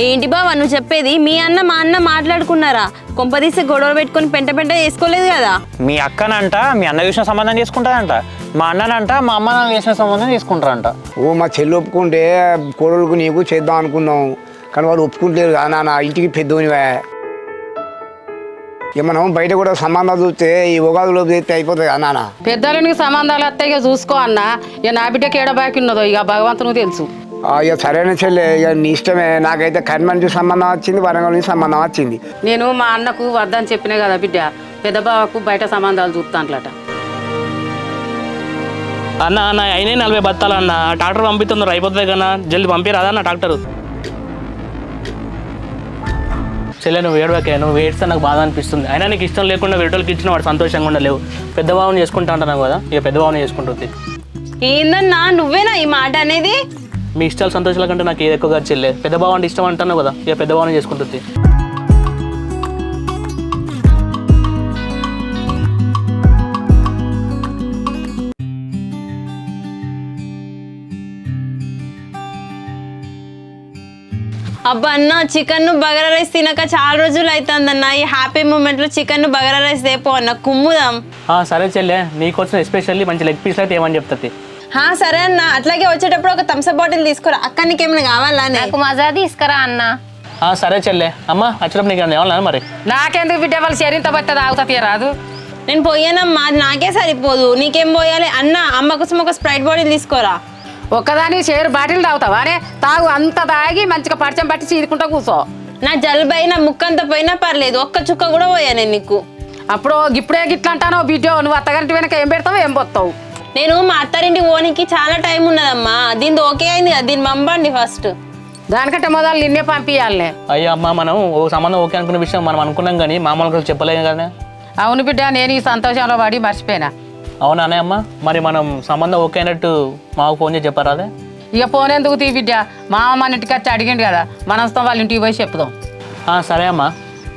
ఏంటి బావ నువ్వు చెప్పేది? మీ అన్న మా అన్న మాట్లాడుకున్నారా? కొంపదీసి గొడవ పెట్టుకొని పెంట చేసుకోలేదు కదా? మీ అక్కనంట మీ అన్న చూసిన సంబంధం చేసుకుంటారంట, మా అన్ననంట మా అమ్మ నాన్న చేసిన సంబంధం తీసుకుంటారంట. ఓ మా చెల్లి ఒప్పుకుంటే కోడలకు నీకు చేద్దాం అనుకున్నాం, కానీ వాళ్ళు ఒప్పుకుంటలేరు కదా నాన్న. ఇంటికి పెద్దోనివే ఇక మనం బయట కూడా సంబంధాలు చూస్తే ఈ ఉగాదిలో చేస్తే అయిపోతుంది కదా నాన్న. పెద్దలనికి సంబంధాలు వస్తాయి, ఇక చూసుకో అన్న. ఇక నా బిడ్డకి ఏడబాకి ఉన్నదో ఇక భగవంతునికి తెలుసు. ఇక సరైన చెల్లె, ఇక నీ ఇష్టమే. నాకైతే కర్మ నుంచి సంబంధం వచ్చింది, వరంగల్ నుంచి సంబంధం వచ్చింది. నేను మా అన్నకు వద్దని చెప్పినా కదా బిడ్డ, పెద్ద బావకు బయట సంబంధాలు చూస్తాంట్లట. అన్న అన్న అయినా 40 బత్తాలన్న డాక్టర్ పంపిస్తున్నారు, అయిపోతుంది కన్నా జల్దీ పంపిరాదా అన్న డాక్టరు. చెల్లె నువ్వు ఏడవకే, నువ్వు ఏడ్స్తే నాకు బాధ అనిపిస్తుంది. అయినా నీకు ఇష్టం లేకుండా వేటోళ్ళకి ఇచ్చిన వాడు సంతోషంగా ఉండలేవు. పెద్ద బావని చేసుకుంటా అంటున్నావు కదా, ఇక పెద్ద బావని చేసుకుంటుంది. ఏందన్నా నువ్వేనా ఈ మాట అనేది? మీ ఇష్టాలు సంతోషాల కంటే నాకు ఏది ఎక్కువగా చెల్లె. పెద్ద బావ అంటే ఇష్టం అంటున్నావు కదా, ఇక పెద్ద బావని చేసుకుంటుంది. అబ్బా అన్న, చికెన్ బగారా రైస్ తినక చాలా రోజులు అవుతుందన్న. ఈ హ్యాపీ మూమెంట్ లో చికెన్ బగారా రైస్ తేపో అన్న, కుమ్ముదాం. సరే చెల్లె, నీకోసం ఎస్పెషల్లీ మంచి లెగ్ పీస్ అయితే ఏమని చెప్తుంది. సరే అన్న, అట్లాగే వచ్చేటప్పుడు ఒక థమ్స్అప్ బాటిల్ తీసుకురా. అక్క నీకేమైనా కావాలా? నాకు మజా తీసుకురా అన్న. సరే చెల్లె. అమ్మ వచ్చేటప్పుడు నీకు ఏమన్నా మరి? నాకెందుకు బిడ్డ, వాళ్ళు చరింత బట్ట తాగుతా తీరాదు. నేను పోయానమ్మా, అది నాకే సరిపోదు. నీకేం పోయాలి అన్న? అమ్మ కోసం ఒక స్ప్రైట్ బాటిల్ తీసుకోరా. ఒక్కదాని షేర్ బాటిల్ తాగుతావా అనే? తాగు, అంత తాగి మంచిగా పరిచయం పట్టి చీరుకుంటా కూర్చో. నా జలుబు అయినా ముక్కంత పోయినా పర్లేదు, ఒక్క చుక్క కూడా పోయా నేను నీకు. అప్పుడు ఇప్పుడే గిట్లా అంటానో బిడ్డో, నువ్వు అత్తగారింటి వెనక ఏం పెడతావు ఏం పోతావు? నేను మా అత్తారింటికి పోనీకి చాలా టైం ఉన్నదమ్మా. దీని ఓకే అయింది కదా, దీన్ని పంపండి ఫస్ట్. దానికంటే మొదలు నిన్నే పంపించాలనే. అయ్యా అమ్మ, మనం ఓ సంబంధం ఓకే అనుకున్న విషయం మనం అనుకున్నాం కానీ మామూలుగా చెప్పలేము కదా. అవును బిడ్డ, నేను ఈ సంతోషంలో పడి మర్చిపోయినా. అవునా అమ్మ? మరి మనం సంబంధం ఓకే అయినట్టు మాకు ఫోన్ చేసి చెప్పారా? అదే ఇక ఫోన్ ఎందుకు తీ బిడ్డ, మా అమ్మ ఇంటికి వచ్చి అడిగిండు కదా, మనం వాళ్ళ ఇంటికి పోయి చెప్పుదాం. సరే అమ్మా.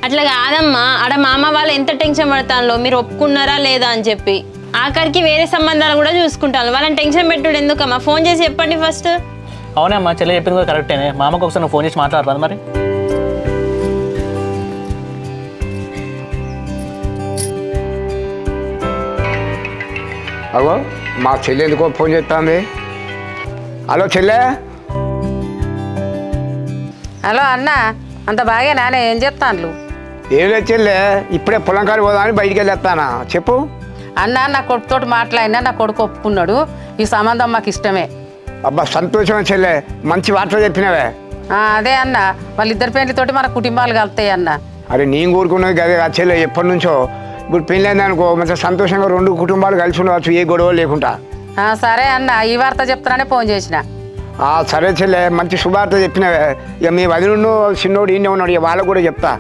అట్లా కాదమ్మా, ఆడ మా అమ్మ వాళ్ళు ఎంత టెన్షన్ పడతాను మీరు ఒప్పుకున్నారా లేదా అని చెప్పి. ఆఖరికి వేరే సంబంధాలు కూడా చూసుకుంటాను. వాళ్ళని టెన్షన్ పెట్టుడు ఎందుకమ్మా? ఫోన్ చేసి చెప్పండి ఫస్ట్. అవునే అమ్మా, చెల్లె చెప్పింది కూడా కరెక్టేనే. మా అమ్మకు ఒకసారి నువ్వు ఫోన్ చేసి మాట్లాడతాను మరి. అగో మా చెల్లి ఎందుకో ఫోన్ చేస్తుంది. హలో చెల్లె. హలో అన్న, అంత బాగా నానే ఏం చెప్తాను? ఏం లేదు చెల్లె, ఇప్పుడే పొలం కాడికి పోదామని బయటికి వెళ్ళేస్తానా. చెప్పు అన్న. నా కొడుకుతోటి మాట్లాడినా, నా కొడుకు ఒప్పుకున్నాడు. ఈ సంబంధం మాకు ఇష్టమే. అబ్బా సంతోషమే చెల్లె, మంచి వార్త చెప్పినవే. అదే అన్న, వాళ్ళిద్దరి పెళ్లితోటి మన కుటుంబాలు కలుతాయి అన్న. అరే నేను కోరుకున్నది కదా ఆ చెల్లె, ఎప్పటి నుంచో. ఇప్పుడు పెళ్ళైంది అనుకో, మంచిగా సంతోషంగా 2 కుటుంబాలు కలిసి ఉండవచ్చు, ఏ గొడవ లేకుండా. సరే అన్న, ఈ వార్త చెప్తాననే ఫోన్ చేసిన. సరే చెల్లె, మంచి శుభార్త చెప్పినవే. ఇక మీ వదినుడు చిన్నోడు ఈయనే ఉన్నాడు, ఇక వాళ్ళకు కూడా చెప్తా.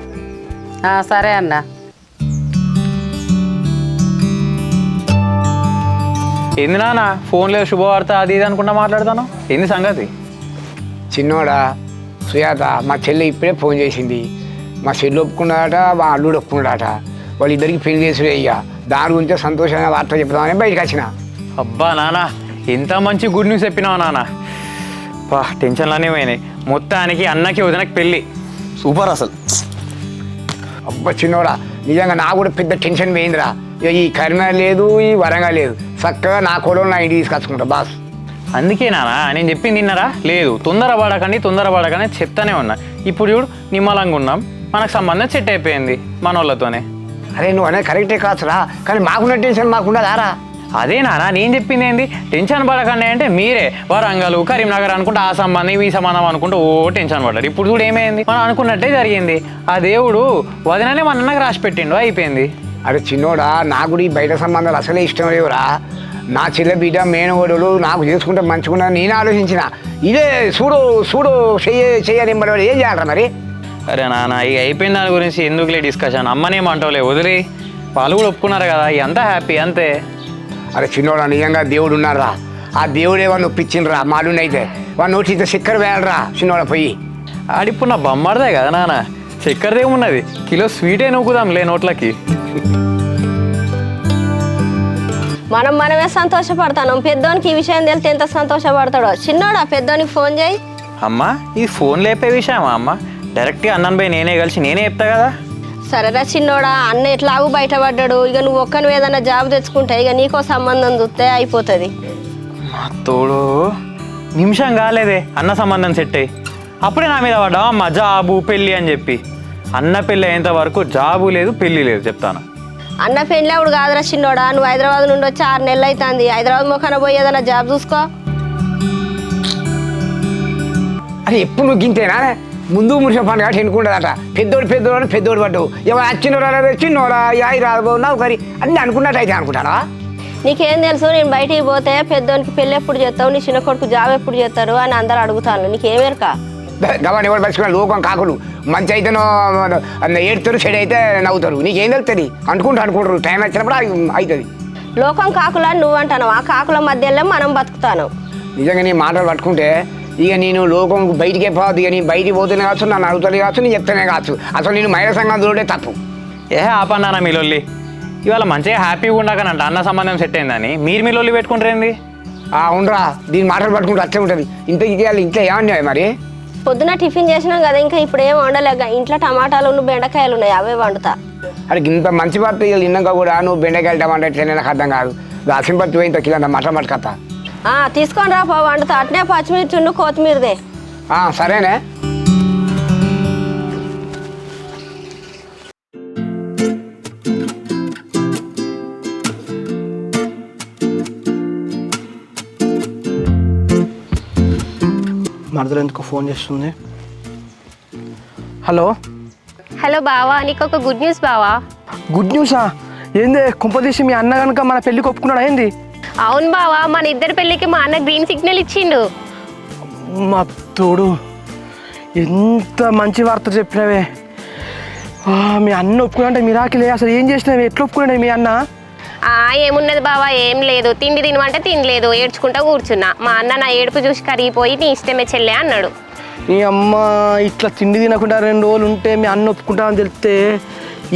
సరే అన్న. ఏంది నాన్న ఫోన్లో శుభవార్త అది ఇది అనుకుంటా మాట్లాడతాను, ఏంది సంగతి? చిన్నోడా సుజాత, మా చెల్లి ఇప్పుడే ఫోన్ చేసింది. మా చెల్లి ఒప్పుకున్నాడట, మా అల్లుడు ఒప్పుకున్నాడట. వాళ్ళిద్దరికి పెళ్లి చేసుడే. ఇక దాని గురించే సంతోషంగా వార్త చెప్తామని బయటకు వచ్చిన. అబ్బా నాన్న, ఎంత మంచి గుడ్ న్యూస్ చెప్పినావు నాన్న. టెన్షన్లనే పోయినాయి. మొత్తానికి అన్నకి వదినకి పెళ్ళి సూపర్ అసలు. అబ్బా చిన్నోడా, నిజంగా నాకు కూడా పెద్ద టెన్షన్ పోయిందిరా. ఇక ఈ కరీంనగర్ లేదు, ఈ వరంగల్ లేదు, చక్కగా నా కూడా నా ఇంటికి తీసుకొచ్చుకుంటా బాస్. అందుకే నాన్న నేను చెప్పింది తిన్నారా లేదు, తొందరపడకండి చెప్తానే ఉన్నా. ఇప్పుడు చూడు నిమ్మలంగా ఉన్నాం, మనకు సంబంధం సెట్ అయిపోయింది మన వాళ్ళతోనే. అరే నువ్వు అనేది కరెక్టే కాదురా, కానీ మాకున్న టెన్షన్ మాకుండదారా. అదే నాన్న నేను చెప్పింది ఏంది, టెన్షన్ పడకండి అంటే మీరే వరంగల్ కరీంనగర్ అనుకుంటే ఆ సంబంధం ఈ సంబంధం అనుకుంటే ఓ టెన్షన్ పడ్డారు. ఇప్పుడు కూడా ఏమైంది, మనం అనుకున్నట్టే జరిగింది. ఆ దేవుడు వదిననే మన అన్నకు రాసి పెట్టిండు, అయిపోయింది. అరే చిన్నోడా, నాకు కూడా ఈ బయట సంబంధాలు అసలే ఇష్టం లేవురా. నా చెల్లె బిడ్డ మేనగోడలు నాకు చేసుకుంటే మంచిగా నేను ఆలోచించిన. ఇదే చూడు చెయ్యని మరి ఏం చేయాలరా మరి? అరే నాన్న ఇక అయిపోయిన దాని గురించి ఎందుకులే డిస్కషన్, అమ్మనేమంటావులే వదిలి. వాళ్ళు కూడా ఒప్పుకున్నారు కదా, అంతా హ్యాపీ అంతే. అరే చిన్నోడా, నిజంగా దేవుడు ఉన్నారా? ఆ దేవుడే వాడిని ఒప్పించిండ్రా. మాలుండైతే వాడు నోటి ఇంత చక్కెర వేయాలరా చిన్నోడ పోయి. ఆడిప్పుడు నా బొమ్మడదే కదా నాన్న, చక్కెరదేమున్నది, కిలో స్వీటే నూకుదాంలే నోట్లకి. మనమే సంతోషపడతాను. పెద్దోనికి ఈ విషయం తెలితే ఎంత సంతోషపడతాడో. చిన్నోడా, పెద్దోనికి ఫోన్ చేయి. అమ్మ ఇది ఫోన్ లేపే విషయమా అమ్మ? డైరెక్ట్గా అన్నాను పోయి నేనే కలిసి నేనే చెప్తా కదా. సరేరా చిన్నోడా, అన్న ఎట్లాగూ బయటపడ్డాడు. ఇక నువ్వు ఒక్కను ఏదైనా జాబ్ తెచ్చుకుంటే ఇక నీకో సంబంధం చూస్తే అయిపోతుంది. మా తోడు నిమిషం కాలేదే అన్న సంబంధం సెట్ అయ్యి అప్పుడే నా మీద పడ్డా అమ్మ జాబు పెళ్ళి అని చెప్పి. అన్న పెళ్ళి అయ్యేంత వరకు జాబు లేదు పెళ్ళి లేదు చెప్తాను. అన్న పెళ్ళి అప్పుడు కాదురా చిన్నోడా, నువ్వు హైదరాబాద్ నుండి వచ్చి 6 నెలలు అవుతుంది. హైదరాబాద్ మొక్కన పోయి ఏదైనా జాబ్ చూసుకో. అరే ఎప్పుడు నువ్వు గింతేనా? ముందు మురిసిన పండుగ ఎన్నుకుంటుందట. పెద్దోడు పడ్డు ఎవరు వచ్చినోరా చిన్నోరా యాయి రాదు నౌకరి అన్నీ అనుకున్నట్టు అయితే అనుకుంటానా? నీకేం తెలుసు, నేను బయటికి పోతే పెద్దోనికి పెళ్ళి ఎప్పుడు చేస్తావు, నీ చిన్న కొడుకు జాబ్ ఎప్పుడు చేస్తారు అని అందరు అడుగుతాను. నీకేమేరక గవాన్ని ఎవరు పరుచుకున్న లోకం కాకులు మంచి అయితేనో ఏడుతారు, చెడు అయితే నవ్వుతారు. నీకేం తెలుస్తుంది? అనుకుంటారు టైం వచ్చినప్పుడు అవుతుంది. లోకం కాకులని నువ్వు అంటాను, ఆ కాకుల మధ్యలో మనం బతుకుతాను. నిజంగా నీ మాటలు పట్టుకుంటే ఇక నేను లోకం బయటికే పోదు. ఇక నేను బయటికి పోతేనే కావచ్చు, నన్ను అడుగుతానే కావచ్చు, నేను చెప్తానే కావచ్చు. అసలు నేను మహిళా సంఘం చూడే తప్పు. ఆపన్నానా మీ లొల్లి? ఇవాళ మంచిగా హ్యాపీగా ఉండకనంట అన్న సంబంధం సెట్ అయిందని మీరు మీ లొల్లి పెట్టుకుంటారేంది? ఉండరా, దీని మాటలు పట్టుకుంటే అట్లే ఉంటుంది. ఇంత ఇవ్వాలి ఇంట్లో ఏమన్నాయి మరి? పొద్దున టిఫిన్ చేసినాం కదా, ఇంకా ఇప్పుడు ఏం వండలేక ఇంట్లో టమాటాలు బెండకాయలు ఉన్నాయి, అవే వండుతా. అరే ఇంత మంచి భర్త ఇవాళ తిన్నాక కూడా నువ్వు బెండకాయలు టమాటా ఎట్లయినా నాకు అర్థం కాదు. సింపత్తి పోయి ఇంత కిలో మటన్ పట్టుకత్తా. తీసుకొని రా వండుతా. అట్నే పచ్చిమిర్చి కొత్తిమీరదే. సరేనే. మరదలు ఎందుకు ఫోన్ చేస్తుంది? హలో హలో బావా, నీకు ఒక గుడ్ న్యూస్ బావా. గుడ్ న్యూసా? ఏంది కుంపదీసి మీ అన్న కనుక మన పెళ్ళికి ఒప్పుకున్నాడా ఏంది? అవును బావా, మన ఇద్దరి పెళ్ళికి మా అన్న గ్రీన్ సిగ్నల్ ఇచ్చిండు. మా తోడు ఎంత మంచి వార్త చెప్పినవే. మీ అన్న ఒప్పుకున్నా మిరాకిలే. అసలు ఏం చేసినావే? ఎట్లా ఒప్పుకున్నాడు మీ అన్న? ఏమున్నది బావా, ఏం లేదు. తిండి తినమంటే తినలేదు, ఏడ్చుకుంటా కూర్చున్నా. మా అన్న నా ఏడుపు చూసి కరిగిపోయి నీ ఇష్టమే చెల్లె అన్నాడు. మీ అమ్మ ఇట్లా తిండి తినకుండా 2 రోజులు ఉంటే మీ అన్న ఒప్పుకుంటా అని తెలిస్తే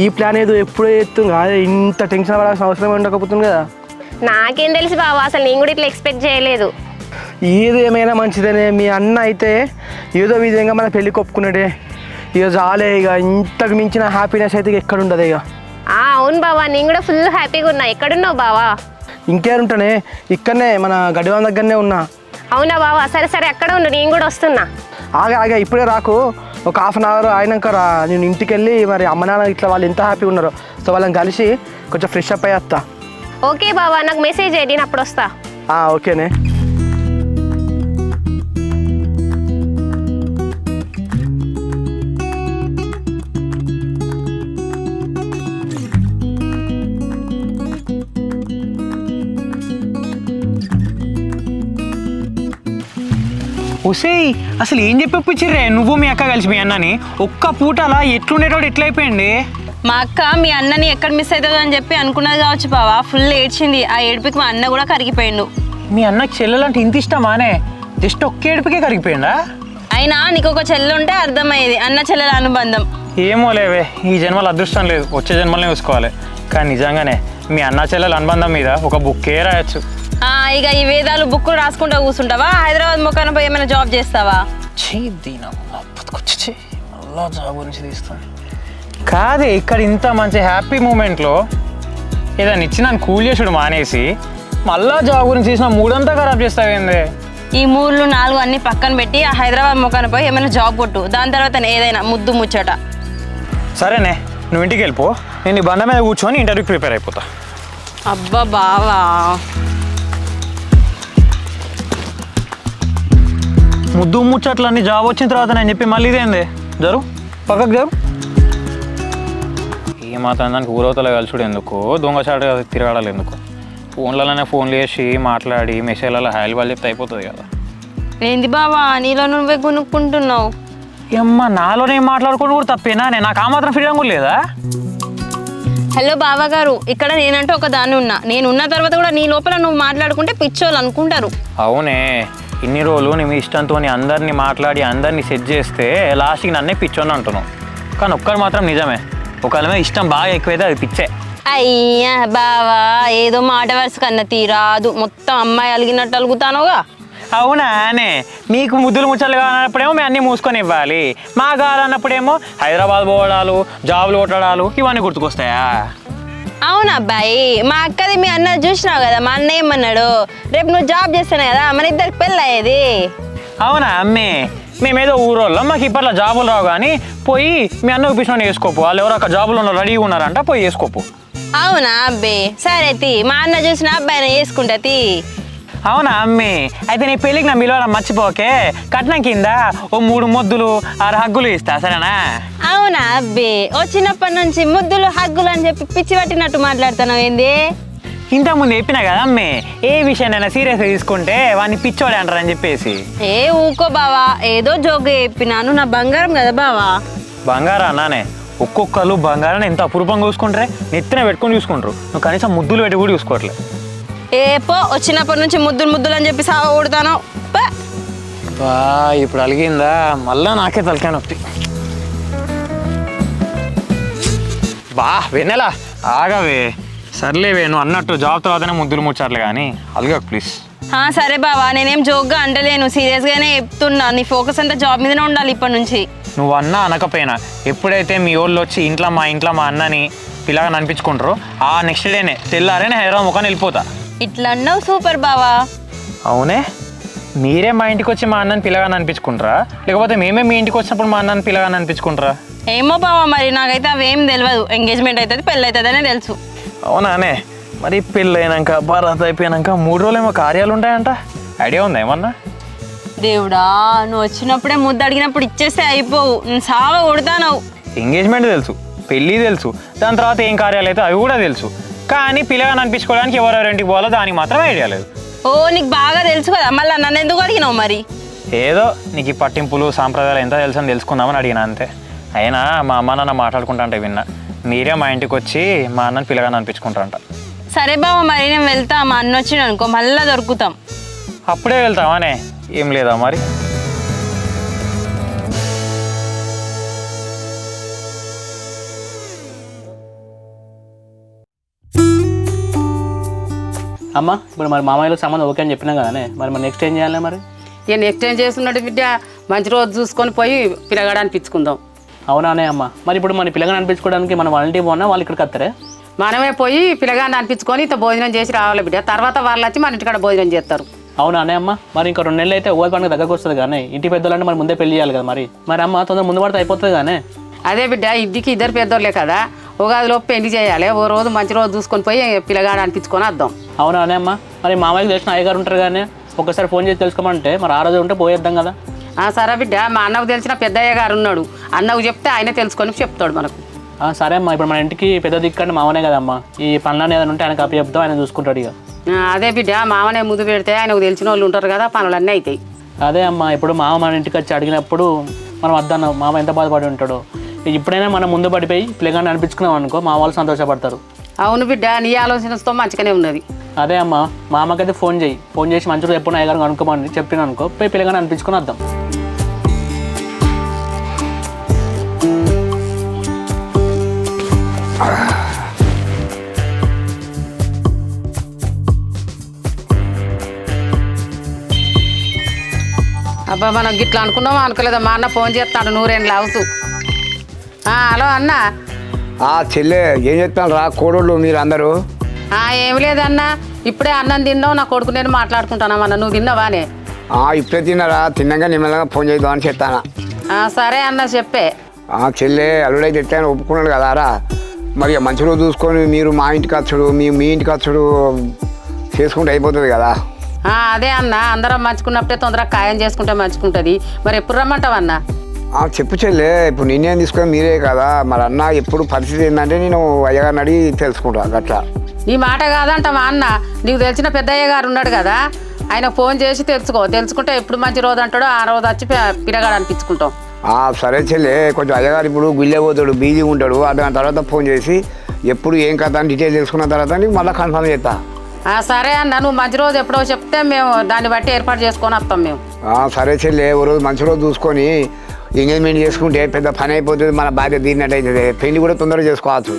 ఈ ప్లాన్ ఏదో ఎప్పుడో చేస్తుంది కాదే. ఇంత టెన్షన్ పడాల్సిన అవసరం ఉండకపోతుంది కదా. నాకేం తెలుసు బావా, అసలు నేను కూడా ఇట్లా ఎక్స్పెక్ట్ చేయలేదు. ఏదేమైనా మంచిదనే. మీ అన్న అయితే ఏదో విధంగా మన పెళ్ళికి ఒప్పుకున్నాడే. ఇక చాలే. ఇక ఇంతకు మించిన హ్యాపీనెస్ అయితే ఎక్కడ ఉండదు ఇక. అవును బావా, నేను కూడా ఫుల్ హ్యాపీగా ఉన్నా. ఎక్కడున్నావు బావా? ఇంకేరుంటానే, ఇక్కడనే మన గడివాల దగ్గరనే ఉన్నా. అవునా బావా? సరే సరే, అక్కడ ఉండు, నేను కూడా వస్తున్నా. ఆగా ఇప్పుడే రాకు, ఒక 1/2 అవర్ అయినాక రా. నేను ఇంటికి వెళ్ళి మరి అమ్మ నాన్న ఇట్లా వాళ్ళు ఎంత హ్యాపీగా ఉన్నారో సో వాళ్ళని కలిసి కొంచెం ఫ్రెష్ అప్ అయ్యి వస్తా. ఓకే బావా, నాకు మెసేజ్ చేయండి, నేను అప్పుడు వస్తా. ఓకేనే. ఒసేయ్ అసలు ఏం చెప్పిచ్చిర్రే నువ్వు మీ అక్క కలిసి మీ అన్నని? ఒక్క పూటలా ఎట్లుండేటోడు ఎట్లయిపోయింది? మా అక్క మీ అన్నని ఎక్కడ మిస్ అవుతుందో అని చెప్పి అనుకున్నది కావచ్చు బావా. ఫుల్ ఏడ్చింది. ఆ ఏడుపుకి మా అన్న కూడా కరిగిపోయిండు. మీ అన్నకి చెల్లెలంటే ఇంత ఇష్టమానే? జస్ట్ ఒక్క ఏడుపుకే కరిగిపోయిందా? అయినా నీకు ఒక చెల్లె ఉంటే అర్థమయ్యేది అన్న చెల్లెల అనుబంధం. ఏమో లేవే, ఈ జన్మలో అదృష్టం లేదు, వచ్చే జన్మలనే చూసుకోవాలి. కానీ నిజంగానే మీ అన్న చెల్లెల అనుబంధం మీద ఒక బుక్కే రాయొచ్చు. ఇక ఈ వేదాలు బుక్కులు రాసుకుంటూ కూర్చుంటావా? హైదరాబాద్ మొక్కన పోయి ఏమైనా జాబ్ చేస్తావా? జాబ్ గురించి తీస్తాను కాదే. ఇక్కడ ఇంత మంచి హ్యాపీ మూమెంట్లో ఏదైనా ఇచ్చి నన్ను కూల్ చేసుడు మానేసి మళ్ళా జాబ్ గురించి తీసిన మూడంతా ఖరాబ్ చేస్తావేందే? ఈ 3, 4 అన్ని పక్కన పెట్టి ఆ హైదరాబాద్ మొక్కన పోయి ఏమైనా జాబ్ కొట్టు. దాని తర్వాత ఏదైనా ముద్దు ముచ్చట. సరేనే, నువ్వు ఇంటికి వెళ్ళిపో. నేను ఈ బండ మీద కూర్చొని ఇంటర్వ్యూకి ప్రిపేర్ అయిపోతా. అబ్బా బావా, ముద్దు ముచ్చట్లన్నీ జాబ్ వచ్చిన తర్వాత నేను చెప్పి మళ్ళీ ఇదేంది? జరు పక్కకు జరు. ఏమాత్రం దానికి ఊరవతల కలిసిడు ఎందుకు? దొంగచాటు తిరగాడాలి ఎందుకు? ఫోన్లలోనే ఫోన్లు చేసి మాట్లాడి మెసేజ్లలో హాయిలు వాళ్ళు చెప్తే అయిపోతుంది కదా. ఏంది బావా నీలో నువ్వే కొనుక్కుంటున్నావు? అమ్మ నాలోనే మాట్లాడుకుని కూడా తప్పేనా? నాకు ఆ మాత్రం ఫ్రీడమ్ కూడా లేదా? హలో బావా గారు, ఇక్కడ నేనంటే ఒక దాన్ని ఉన్నా. నేను ఉన్న తర్వాత కూడా నీ లోపల నువ్వు మాట్లాడుకుంటే పిచ్చోళ్ళు అనుకుంటారు. అవునే, ఇన్ని రోజులు నీ ఇష్టంతో అందరినీ మాట్లాడి అందరినీ సెట్ చేస్తే లాస్ట్కి నన్నే పిచ్చోని అంటున్నావు. కానీ ఒక్కరు మాత్రం నిజమే, ఒకళ్ళ మీద ఇష్టం బాగా ఎక్కువైతే అది పిచ్చే. అయ్యా బావా, ఏదో మాట వరుస కన్నా తీరాదు. మొత్తం అమ్మాయి అలిగినట్టు అలుగుతానుగా. అవునా అనే మీకు ముద్దులు ముచ్చలు కావాలన్నప్పుడేమో మేము అన్నీ మూసుకొని ఇవ్వాలి, మా కావాలన్నప్పుడేమో హైదరాబాద్ పోవడాలు జాబులు కొట్టడాలు ఇవన్నీ గుర్తుకొస్తాయా? అవును అబ్బాయి, మా అక్కది మీ అన్న చూసినావు కదా, మా అన్న ఏమన్నాడు, రేపు నువ్వు జాబ్ చేస్తాను కదా మన ఇద్దరికి పెళ్ళి అయ్యేది. అవునా అమ్మే, మేమేదో ఊరోళ్ళం, మాకు ఇప్పట్లో జాబులు రావు, కానీ పోయి మీ అన్నకు పిలిచిన వేసుకోపు, వాళ్ళు ఎవరో ఒక జాబులు ఉన్నారు రెడీగా ఉన్నారంట, పోయి వేసుకోపు. అవునా అబ్బే, సరే తీ, మా అన్న చూసిన అబ్బాయిని వేసుకుంటా తీ. అవునా అమ్మే, అయితే నీ పెళ్ళికి నా మిలవడం మర్చిపోకే, కట్నం కింద ఓ 3 ముద్దులు 6 హగ్గులు ఇస్తా, సరేనా? అవునా అబ్బే, వచ్చినప్పటి నుంచి ముద్దులు హగ్గులు అని చెప్పి పిచ్చి పట్టినట్టు మాట్లాడుతున్నావు ఏంది? ఇంతకుముందు చెప్పినా కదా అమ్మే, ఏ విషయాన్నైనా సీరియస్గా తీసుకుంటే వాడిని పిచ్చోడే అంటారని చెప్పేసి. ఏ ఊకో బావా, ఏదో జోగ్గా చెప్పినాను, నా బంగారం కదా బావా. బంగారా అన్నానే, ఒక్కొక్కరు బంగారాన్ని ఎంత అపురూపంగా చూసుకుంటారే, నెత్తిన పెట్టుకొని చూసుకుంటారు, నువ్వు కనీసం ముద్దులు పెట్టి కూడా చూసుకోవట్లేదు. ఏ పో, వచ్చినప్పటి నుంచి ముద్దులు ముద్దులు అని చెప్పి సావ కొడతాను. ఇప్పుడు అలిగిందా, మళ్ళా నాకే తలకాయ నొప్పి. బా వెన్నెలా ఆగవే, సర్లేవే, నువ్వు అన్నట్టు జాబ్ తర్వాతనే ముద్దులు ముచ్చారులే, కానీ అలగకు ప్లీజ్. సరే బావా, నేనేం జోక్గా అంటలేను, సీరియస్గానే చెప్తున్నా, నీ ఫోకస్ అంతా జాబ్ మీదనే ఉండాలి ఇప్పటి నుంచి. నువ్వు అన్నా అనకపోయినా ఎప్పుడైతే మీ వాళ్ళు వచ్చి ఇంట్లో మా అన్నని పిల్లగా అనిపించుకుంటారో ఆ నెక్స్ట్ డేనే తెల్లారేనే హైదరాబాద్ ముఖాన్ని వెళ్ళిపోతా. ఇట్లా అన్నావు, సూపర్ బావా. అవునే, మీరే మా ఇంటికి వచ్చి మా అన్నని పిల్లగా అనిపించుకుంటారా, లేకపోతే మేమే మీ ఇంటికి వచ్చినప్పుడు మా అన్నని పిల్లగా అనిపించుకుంటారా? ఏమో బావా, మరి నాకైతే అవేం తెలియదు, ఎంగేజ్మెంట్ అవుతుంది పెళ్ళి అవుతుంది అనే తెలుసు. అవునానే, మరి పెళ్ళి అయినాక భారత్ అయిపోయాక 3 రోజులేమో కార్యాలు ఉంటాయంట, ఐడియా ఉందా ఏమన్నా? దేవుడా, నువ్వు వచ్చినప్పుడే ముద్దు అడిగినప్పుడు ఇచ్చేస్తే అయిపోవు, నేను సావ కొడతాను. ఎంగేజ్మెంట్ తెలుసు, పెళ్ళి తెలుసు, దాని తర్వాత ఏం కార్యాలు అయితే అవి కూడా తెలుసు, కానీ పిల్లగా అనిపించుకోవడానికి ఎవరెవరింటికి పోవాలో దానికి మాత్రం ఐడియా లేదు. ఓ, నీకు బాగా తెలుసు కదా, మళ్ళీ నన్ను ఎందుకు అడిగినావు మరి? ఏదో నీకు ఈ పట్టింపులు సాంప్రదాయాలు ఎంత తెలుసు అని తెలుసుకుందామని అడిగిన అంతే. అయినా మా అమ్మ నాన్న మాట్లాడుకుంటా అంటే విన్నా, మీరే మా ఇంటికి వచ్చి మా అన్నని పిల్లగా అనిపించుకుంటారంట. సరే బావ, మరి నేను వెళ్తా, మా అన్న వచ్చిన అనుకో మళ్ళీ దొరుకుతాం. అప్పుడే వెళ్తామానే, ఏం లేదా మరి? అమ్మ, ఇప్పుడు మరి మామయ్యలకు సంబంధం ఓకే అని చెప్పినా కదానే, మరి నెక్స్ట్ ఏం చేయాలి? మరి ఇక నెక్స్ట్ ఏం చేస్తున్నాడు బిడ్డ, మంచి రోజు చూసుకొని పోయి పిల్లగాడు అనిపించుకుందాం. అవునానే అమ్మ, మరి ఇప్పుడు మన పిల్లగాని అనిపించుకోవడానికి మనం వాళ్ళ ఇంటికి పోనా, వాళ్ళు ఇక్కడికి వస్తారే? మనమే పోయి పిల్లగాడిని అనిపించుకొని ఇంత భోజనం చేసి రావాలి బిడ్డ, తర్వాత వాళ్ళు వచ్చి మన ఇంటికాడ భోజనం చేస్తారు. అవునానే అమ్మ, మరి ఇంకా 2 నెలలు అయితే ఉగాది పండుగ దగ్గరకు వస్తుంది కానీ ఇంటి పెద్దలంటే మరి ముందే పెళ్లి చేయాలి కదా, మరి అమ్మ తొందర ముందు పడితే అయిపోతుంది కానీ. అదే బిడ్డ, ఇంటికి 2 పెద్దోళ్ళే కదా, ఉగాదిలోపు పెళ్లి చేయాలి, ఓ రోజు మంచి రోజు చూసుకొని పోయి పిల్లగాడు అనిపించుకొని వద్దాం. అవునానే అమ్మ, మరి మామయ్యకి తెలిసిన అయ్యగారు ఉంటారు కానీ ఒకసారి ఫోన్ చేసి తెలుసుకోమంటే మరి ఆ రోజు ఉంటే పోయేద్దాం కదా. సరే బిడ్డ, మా అన్నకు తెలిసిన పెద్దయ్య గారు ఉన్నాడు, అన్నకు చెప్తే ఆయన తెలుసుకొని చెప్తాడు మనకు. సరే అమ్మా, ఇప్పుడు మన ఇంటికి పెద్ద దిక్కంటే మామనే కదమ్మా, ఈ పనులని ఏదైనా ఉంటే ఆయనకు అప్పు చెప్తాం, ఆయన చూసుకుంటాడు ఇక. అదే బిడ్డ, మామనే ముందు పెడితే ఆయనకు తెలిసిన వాళ్ళు ఉంటారు కదా, పనులన్నీ అవుతాయి. అదే అమ్మా, ఇప్పుడు మామ మన ఇంటికి వచ్చి అడిగినప్పుడు మనం వద్దన్నాం, మామ ఎంత బాధపడి ఉంటాడో, ఇప్పుడైనా మనం ముందు పడిపోయి పిల్లగాన్ని అనిపించుకున్నాం అనుకో, మా వాళ్ళు సంతోషపడతారు. అవును బిడ్డ, నీ ఆలోచనతో మంచిగానే ఉన్నది. అదే అమ్మా, మా అమ్మకైతే ఫోన్ చేసి మంచిగా ఎప్పుడు అయ్యగారు అనుకోమని చెప్పిన అనుకో, పోయి పిల్లగాన్ని అనిపించుకుని వద్దాం. అబ్బా, మనం గిట్లా అనుకున్నామా అనుకోలేదా, మా అన్న ఫోన్ చేస్తాడు 100 లవ్స్. హలో అన్న. చెల్లె ఏం చెప్తాను రా, కోడోళ్ళు మీరు అందరూ? ఏమి లేదన్న, ఇప్పుడే అన్నం తిన్నావు, నా కొడుకు నేను మాట్లాడుకుంటానమ్మన్న, నువ్వు తిన్నావానే? ఇప్పుడే తిన్నారా, తిన్నాక నిమ్మలంగా ఫోన్ చేద్దామని చెప్తానా. సరే అన్న, చెప్పే. చెల్లె అల్లుడైతే ఎట్లయినా ఒప్పుకున్నాడు కదా రా, మరి మంచి రోజు చూసుకొని మీరు మా ఇంటికి వచ్చుడు మీ ఇంటికి వచ్చుడు చేసుకుంటే అయిపోతుంది కదా. అదే అన్న, అందరం మంచుకున్నప్పుడే తొందరగా ఖాయం చేసుకుంటే మంచుకుంటుంది, మరి ఎప్పుడు రమ్మంటావు అన్న? చెప్పు చెల్లె, ఇప్పుడు నేనేం తీసుకొని మీరే కదా, మరి అన్న ఎప్పుడు పరిస్థితి ఏంటంటే నేను అయ్యగారిని అడిగి తెలుసుకుంటా అట్లా. నీ మాట కాదంట మా అన్న, నీకు తెలిసిన పెద్దయ్య గారు ఉన్నాడు కదా, ఆయన ఫోన్ చేసి తెలుసుకుంటే ఎప్పుడు మంచి రోజు అంటాడో ఆ రోజు వచ్చి పిల్లగాడు అనిపించుకుంటాం. సరే చెల్లె, కొంచెం అయ్యగారు ఇప్పుడు గుళ్ళే పోతాడు, బిజీ ఉంటాడు, దాని తర్వాత ఫోన్ చేసి ఎప్పుడు ఏం కథ అని డీటెయిల్ తెలుసుకున్న తర్వాత నీకు మళ్ళీ కన్ఫర్మ్ చేస్తా. సరే అన్న, నువ్వు మంచి రోజు ఎప్పుడో చెప్తే మేము దాన్ని బట్టి ఏర్పాటు చేసుకొని వస్తాం మేము. సరే చెల్లె, ఓ రోజు మంచి రోజు చూసుకొని ఎంగేజ్మెంట్ చేసుకుంటే పెద్ద పని అయిపోతుంది, మన బాధ్యత తీరినట్టు అవుతుంది, పెళ్లి కూడా తొందరగా చేసుకోవచ్చు.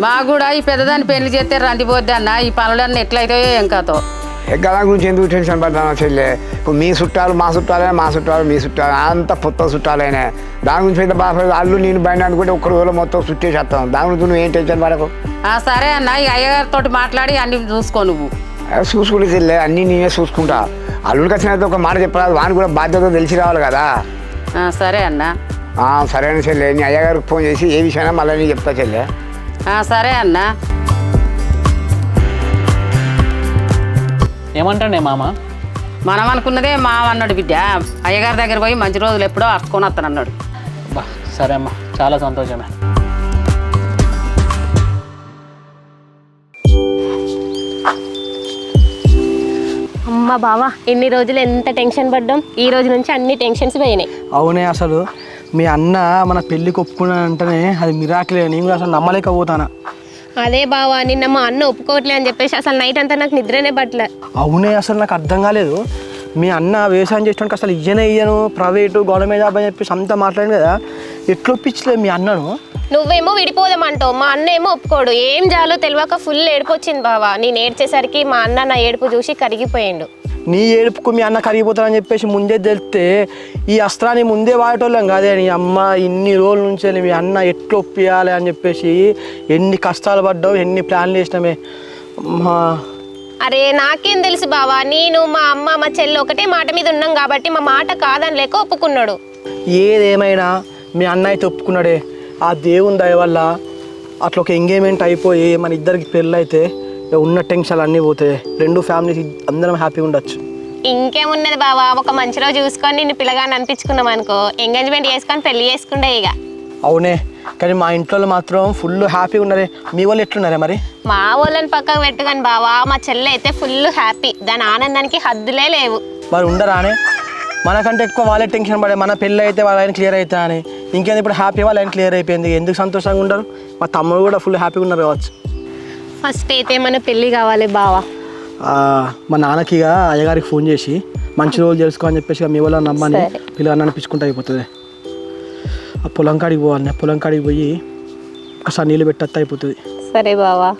మాకు కూడా ఈ పెద్దదాన్ని పెళ్లి చేస్తే రందిపోద్ది అన్న, ఈ పనులన్నీ ఎట్లయితాయో ఏం కాతో. ఎగ్గల గురించి ఎందుకు టెన్షన్ పడ్డాను చెల్లె? ఇప్పుడు మీ చుట్టాలు మా చుట్టాలే, మా చుట్టాలు మీ చుట్టాలు, అంత కొత్త చుట్టాలైనా దాని గురించి అయితే బాగా అల్లు నేను బయట అనుకుంటే ఒక్క రోజులో మొత్తం చుట్టేసేస్తాను. దాని గురించి నువ్వు ఏం టెన్షన్ పడకు. సరే అన్న ఈ అయ్యగారితో మాట్లాడి అన్ని చూసుకో నువ్వు. చూసుకుంటే చెల్లె, అన్నీ నేనే చూసుకుంటా. అల్లుడికి వచ్చినట్టు ఒక మాట చెప్పరాదు, వాని కూడా బాధ్యత తెలిసి రావాలి కదా. సరే అన్న. సరే అని చెల్లె, నీ అయ్యగారికి ఫోన్ చేసి ఏ విషయమైనా మళ్ళీ నేను చెప్తా చెల్లె. సరే అన్న. ఏమంటాడే మామ? మనం అనుకున్నదే మామ అన్నాడు బిడ్డ. అయ్యగారి దగ్గర పోయి మంచి రోజులు ఎప్పుడో అట్టుకొని వస్తాను అన్నాడు. బా సరే అమ్మా, చాలా సంతోషమే. అమ్మ బావా, ఎన్ని రోజులు ఎంత టెన్షన్ పడ్డాం, ఈ రోజు నుంచి అన్ని టెన్షన్స్ పోయినాయి. అవునే, అసలు మీ అన్న మన పెళ్ళికి ఒప్పుకున్నానంటేనే అది మిరాకిలే. నేను కూడా అసలు నమ్మలేకపోతానా. అదే బావా, నిన్న మా అన్న ఒప్పుకోవట్లే అని చెప్పేసి అసలు నైట్ అంతా నాకు నిద్రనే పట్టలే. అవునే, అసలు నాకు అర్థం కాలేదు. మీ అన్న వ్యవసాయం చేసడానికి అసలు ఇయ్యను ప్రైవేటు గవర్నమెంట్ జాబ్ అని చెప్పేసి అంతా మాట్లాడింది కదా, ఎట్లా ఒప్పించలేదు మీ అన్నను? నువ్వేమో విడిపోదామంటావు, మా అన్న ఏమో ఒప్పుకోడు. ఏం జాలో తెలియక ఫుల్ ఏడుపు వచ్చింది బావా. నేను ఏడ్చేసరికి మా అన్న నా ఏడుపు చూసి కరిగిపోయిండు. నీ ఏడుపుకు మీ అన్న కరిగిపోతాడని చెప్పేసి ముందే తెలిస్తే ఈ అస్త్రాన్ని ముందే వాడేటోళ్ళం కాదే. నీ అమ్మ ఇన్ని రోజుల నుంచే మీ అన్న ఎట్లా ఒప్పియాలి అని చెప్పేసి ఎన్ని కష్టాలు పడ్డావు, ఎన్ని ప్లాన్లు వేసినామే. అరే నాకేం తెలుసు బావా, నేను మా అమ్మ మా చెల్లి ఒకటే మాట మీద ఉన్నాం కాబట్టి మా మాట కాదని లేక ఒప్పుకున్నాడు. ఏదేమైనా మీ అన్న అయితే ఒప్పుకున్నాడే. ఆ దేవుని దయ వల్ల అట్లా ఒక ఎంగేజ్మెంట్ అయిపోయి మన ఇద్దరికి పెళ్ళి అయితే ఉన్న టెన్షన్లు అన్నీ పోతాయి. రెండు ఫ్యామిలీస్ అందరం హ్యాపీగా ఉండొచ్చు. ఇంకేమున్నది బావా, ఒక మంచి రోజు చూసుకొని నిన్ను పిల్లగాని అనిపించుకున్నాం అనుకో, ఎంగేజ్మెంట్ చేసుకొని పెళ్లి చేసుకుంటే ఇక. అవునే, కానీ మా ఇంట్లో మాత్రం ఫుల్ హ్యాపీగా ఉన్నారే. మీ వాళ్ళు ఎట్లున్నారే మరి? మా వాళ్ళని పక్కకు పెట్టుకొని బావా, మా చెల్లి అయితే ఫుల్ హ్యాపీ. దాని ఆనందానికి హద్దులే లేవు. మరి ఉండరానే? మనకంటే ఎక్కువ వాళ్ళే టెన్షన్ పడే, మన పెళ్ళి అయితే వాళ్ళ ఆయన క్లియర్ అవుతా అని. ఇంకేంది ఇప్పుడు హ్యాపీ వాళ్ళ ఆయన క్లియర్ అయిపోయింది, ఎందుకు సంతోషంగా ఉండరు? మా తమ్ముడు కూడా ఫుల్ హ్యాపీగా ఉన్నారు కావచ్చు. ఫస్ట్ అయితే మన పెళ్ళి కావాలి బావా. మా నాన్నకి ఇక అయ్యగారికి ఫోన్ చేసి మంచి రోజులు తెలుసుకో అని చెప్పేసి మీ వాళ్ళని నమ్మని పిల్లగాన్ని అనిపించుకుంటూ అయిపోతుంది. ఆ పొలం కాడికి పోవాలి, పొలం కాడికి పోయి ఒకసారి నీళ్ళు పెట్టేస్తే అయిపోతుంది. సరే బావా.